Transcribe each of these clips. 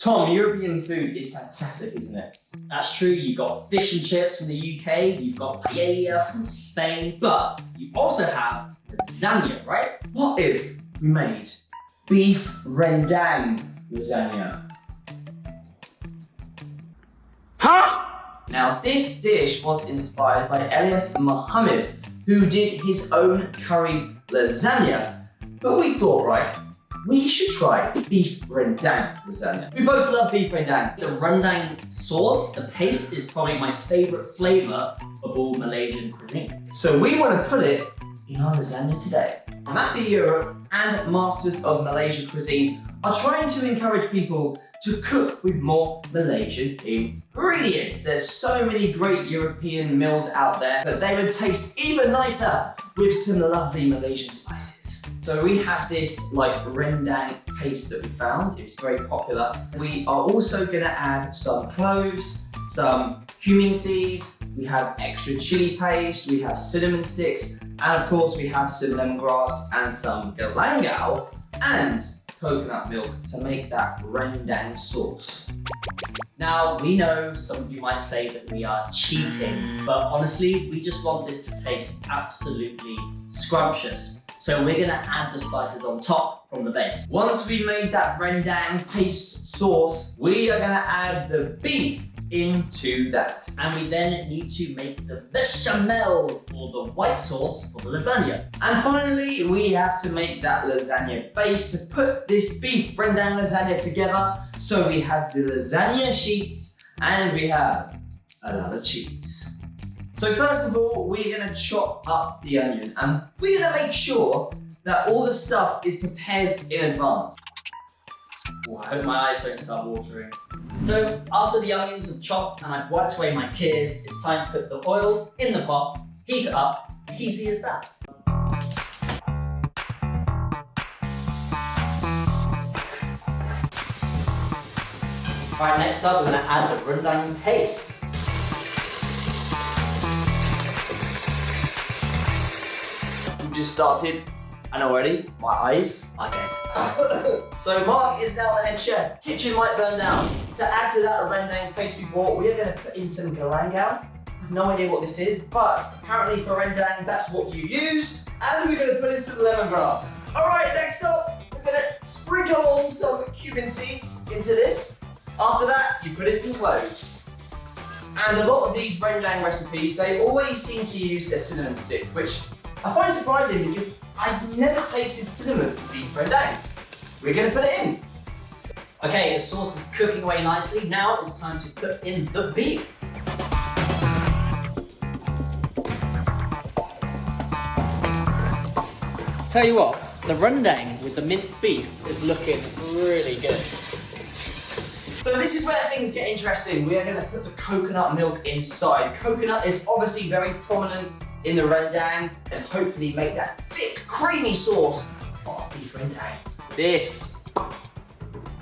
Tom, European food is fantastic, isn't it? That's true, you've got fish and chips from the UK, you've got paella from Spain, but you also have lasagna, right? What if we made beef rendang lasagna? Huh? Now, this dish was inspired by Elias Mohammed, who did his own curry lasagna. But we thought, right, we should try beef rendang lasagna. We both love beef rendang. The rendang sauce, the paste, is probably my favourite flavour of all Malaysian cuisine. So we want to put it in our lasagna today. Mafi Europe and Masters of Malaysian Cuisine are trying to encourage people to cook with more Malaysian ingredients. There's so many great European meals out there, but they would taste even nicer with some lovely Malaysian spices. So we have this rendang paste that we found. It was very popular. We are also gonna add some cloves, some cumin seeds, we have extra chili paste, we have cinnamon sticks, and of course we have some lemongrass and some galangao and coconut milk to make that rendang sauce. Now, we know some of you might say that we are cheating, but honestly, we just want this to taste absolutely scrumptious. So we're gonna add the spices on top from the base. Once we made that rendang paste sauce, we are gonna add the beef into that. And we then need to make the bechamel, or the white sauce, for the lasagna. And finally, we have to make that lasagna base to put this beef rendang lasagna together. So we have the lasagna sheets and we have a lot of cheese. So first of all, we're gonna chop up the onion and we're gonna make sure that all the stuff is prepared in advance. Oh, I hope my eyes don't start watering. So after the onions have chopped and I've wiped away my tears, it's time to put the oil in the pot, heat it up, easy as that. Alright, next up we're going to add the rendang paste. We've just started and already my eyes are dead. So Mark is now the head chef. Kitchen might burn down. To add to that rendang paste we bought, we are going to put in some galangao. I have no idea what this is, but apparently for rendang that's what you use. And we're going to put in some lemongrass. Alright, next up, we're going to sprinkle on some cumin seeds into this. After that, you put in some cloves. And a lot of these rendang recipes, they always seem to use a cinnamon stick, which I find surprising because I've never tasted cinnamon in beef rendang. We're going to put it in. Okay, the sauce is cooking away nicely. Now it's time to put in the beef. Tell you what, the rendang with the minced beef is looking really good. So this is where things get interesting. We are going to put the coconut milk inside. Coconut is obviously very prominent in the rendang and hopefully make that thick, creamy sauce for our beef rendang. This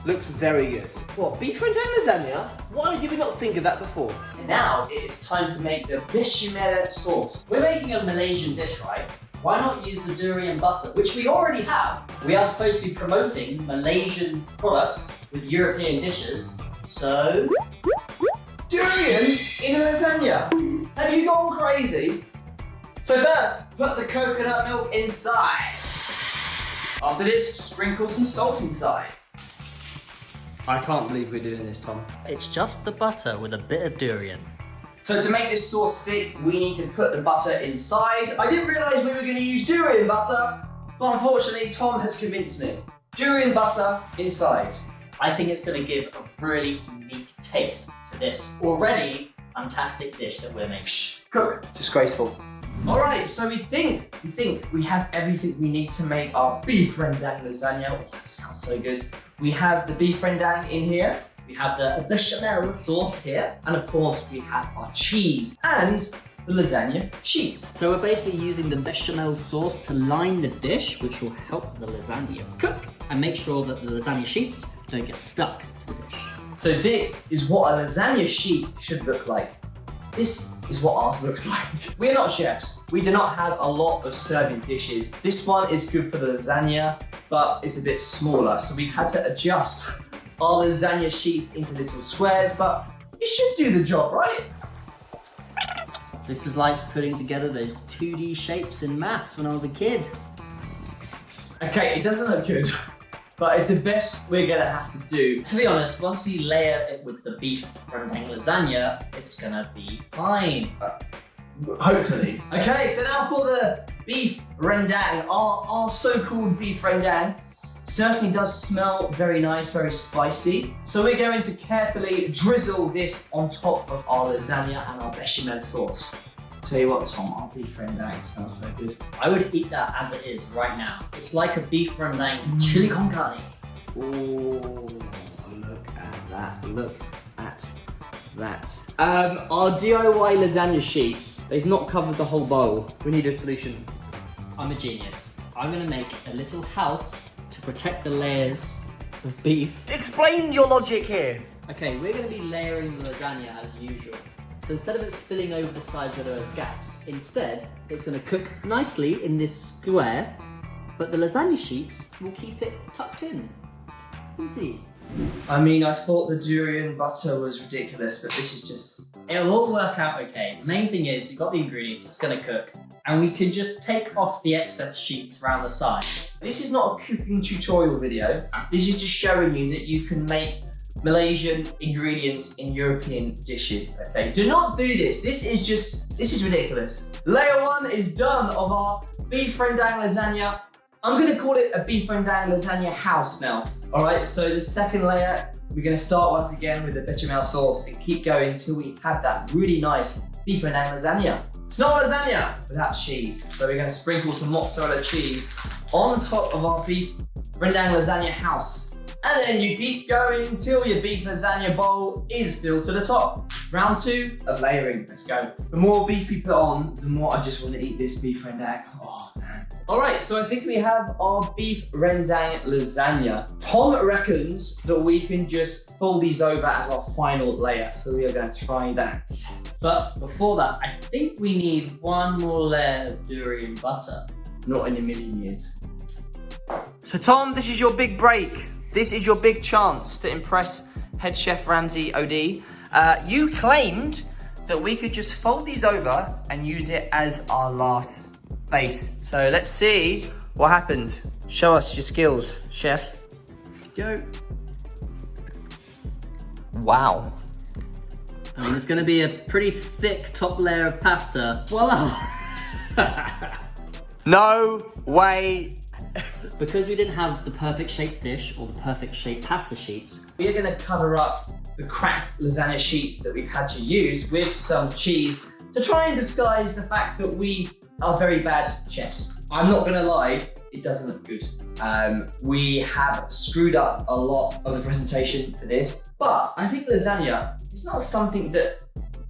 looks very good. What, beef rendang lasagna? Why did we not think of that before? And now it is time to make the bechamel sauce. We're making a Malaysian dish, right? Why not use the durian butter, which we already have? We are supposed to be promoting Malaysian products with European dishes, so... Durian in a lasagna? Have you gone crazy? So first, put the coconut milk inside. After this, sprinkle some salt inside. I can't believe we're doing this, Tom. It's just the butter with a bit of durian. So to make this sauce thick, we need to put the butter inside. I didn't realise we were going to use durian butter, but unfortunately Tom has convinced me. Durian butter inside. I think it's going to give a really unique taste to this already fantastic dish that we're making. Shh, cook. Disgraceful. Alright, so we think we have everything we need to make our beef rendang lasagna. Oh, that sounds so good. We have the beef rendang in here. We have the bechamel sauce here. And of course, we have our cheese and the lasagna cheese. So we're basically using the bechamel sauce to line the dish, which will help the lasagna cook and make sure that the lasagna sheets don't get stuck to the dish. So this is what a lasagna sheet should look like. This is what ours looks like. We're not chefs. We do not have a lot of serving dishes. This one is good for the lasagna, but it's a bit smaller, so we've had to adjust our lasagna sheets into little squares, but it should do the job, right? This is like putting together those 2D shapes in maths when I was a kid. Okay, it doesn't look good, but it's the best we're gonna have to do. To be honest, once we layer it with the beef rendang lasagna, it's gonna be fine. Hopefully. Okay, so now for the beef rendang. Our so-called beef rendang certainly does smell very nice, very spicy. So we're going to carefully drizzle this on top of our lasagna and our bechamel sauce. Tell you what, Tom, our beef rendang smells very good. I would eat that as it is right now. It's like a beef rendang chili con carne. Oh, look at that. Look at that. Our DIY lasagna sheets, they've not covered the whole bowl. We need a solution. I'm a genius. I'm gonna make a little house to protect the layers of beef. Explain your logic here. Okay, we're gonna be layering the lasagna as usual. So instead of it spilling over the sides where there's gaps, instead it's gonna cook nicely in this square, but the lasagna sheets will keep it tucked in. Easy. I mean, I thought the durian butter was ridiculous, but this is just... It'll all work out okay. The main thing is we've got the ingredients, it's gonna cook, and we can just take off the excess sheets around the side. This is not a cooking tutorial video. This is just showing you that you can make Malaysian ingredients in European dishes, okay? Do not do this. This is ridiculous. Layer 1 is done of our beef rendang lasagna. I'm gonna call it a beef rendang lasagna house now. All right, so the second layer, we're gonna start once again with the bechamel sauce and keep going until we have that really nice beef rendang lasagna. It's not lasagna without cheese. So we're gonna sprinkle some mozzarella cheese on top of our beef rendang lasagna house. And then you keep going until your beef lasagna bowl is filled to the top. Round 2 of layering, let's go. The more beef you put on, the more I just want to eat this beef rendang. Oh man. All right, so I think we have our beef rendang lasagna. Tom reckons that we can just fold these over as our final layer. So we are going to try that. But before that, I think we need one more layer of durian butter. Not in a million years. So Tom, this is your big break. This is your big chance to impress head chef Ramsay OD. You claimed that we could just fold these over and use it as our last base. So let's see what happens. Show us your skills, chef. Go. Wow. I mean, it's gonna be a pretty thick top layer of pasta. Voila! No way. Because we didn't have the perfect shaped dish or the perfect shaped pasta sheets, We are going to cover up the cracked lasagna sheets that we've had to use with some cheese to try and disguise the fact that we are very bad chefs. I'm not going to lie, it doesn't look good. We have screwed up a lot of the presentation for this, but I think lasagna is not something that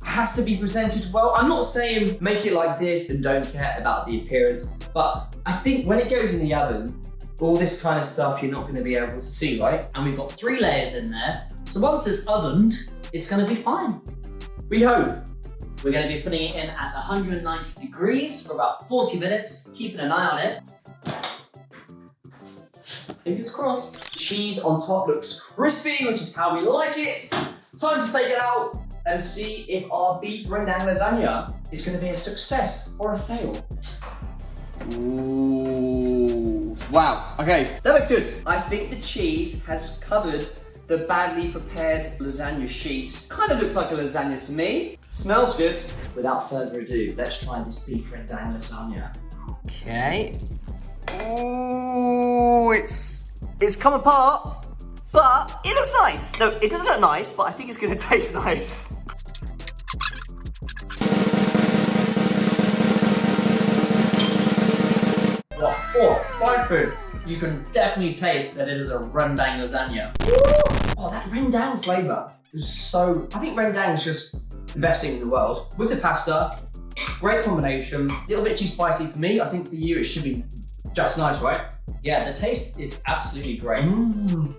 has to be presented well. I'm not saying make it like this and don't care about the appearance, but I think when it goes in the oven, all this kind of stuff you're not going to be able to see, right? and we've got 3 layers in there, so once it's ovened, it's gonna be fine. We hope. We're gonna be putting it in at 190 degrees for about 40 minutes, keeping an eye on it. Fingers crossed. Cheese on top looks crispy, which is how we like it. Time to take it out and see if our beef rendang lasagna is going to be a success or a fail. Ooh. Wow. Okay, that looks good. I think the cheese has covered the badly prepared lasagna sheets. Kind of looks like a lasagna to me. Smells good. Without further ado, let's try this beef rendang lasagna. Okay. Ooh, it's come apart, but it looks nice. No, it doesn't look nice, but I think it's gonna taste nice. Oh, spicy. You can definitely taste that it is a rendang lasagna. Oh, that rendang flavour is so... I think rendang is just the best thing in the world. With the pasta, great combination. A little bit too spicy for me. I think for you it should be just nice, right? Yeah, the taste is absolutely great.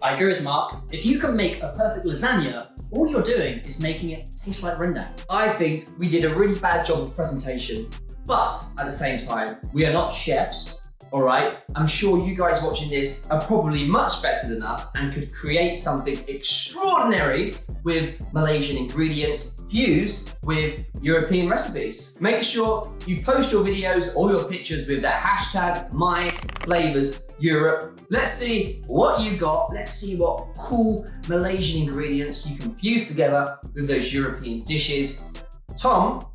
I agree with Mark. If you can make a perfect lasagna, all you're doing is making it taste like rendang. I think we did a really bad job of presentation, but at the same time, we are not chefs. all right? I'm sure you guys watching this are probably much better than us and could create something extraordinary with Malaysian ingredients fused with European recipes. Make sure you post your videos or your pictures with the hashtag #MyFlavorsEurope. Let's see what you got. Let's see what cool Malaysian ingredients you can fuse together with those European dishes. Tom,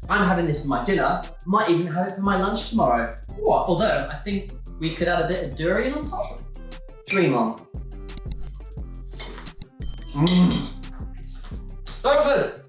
I'm having this for my dinner. Might even have it for my lunch tomorrow. What? Although I think we could add a bit of durian on top. Dream on. So good.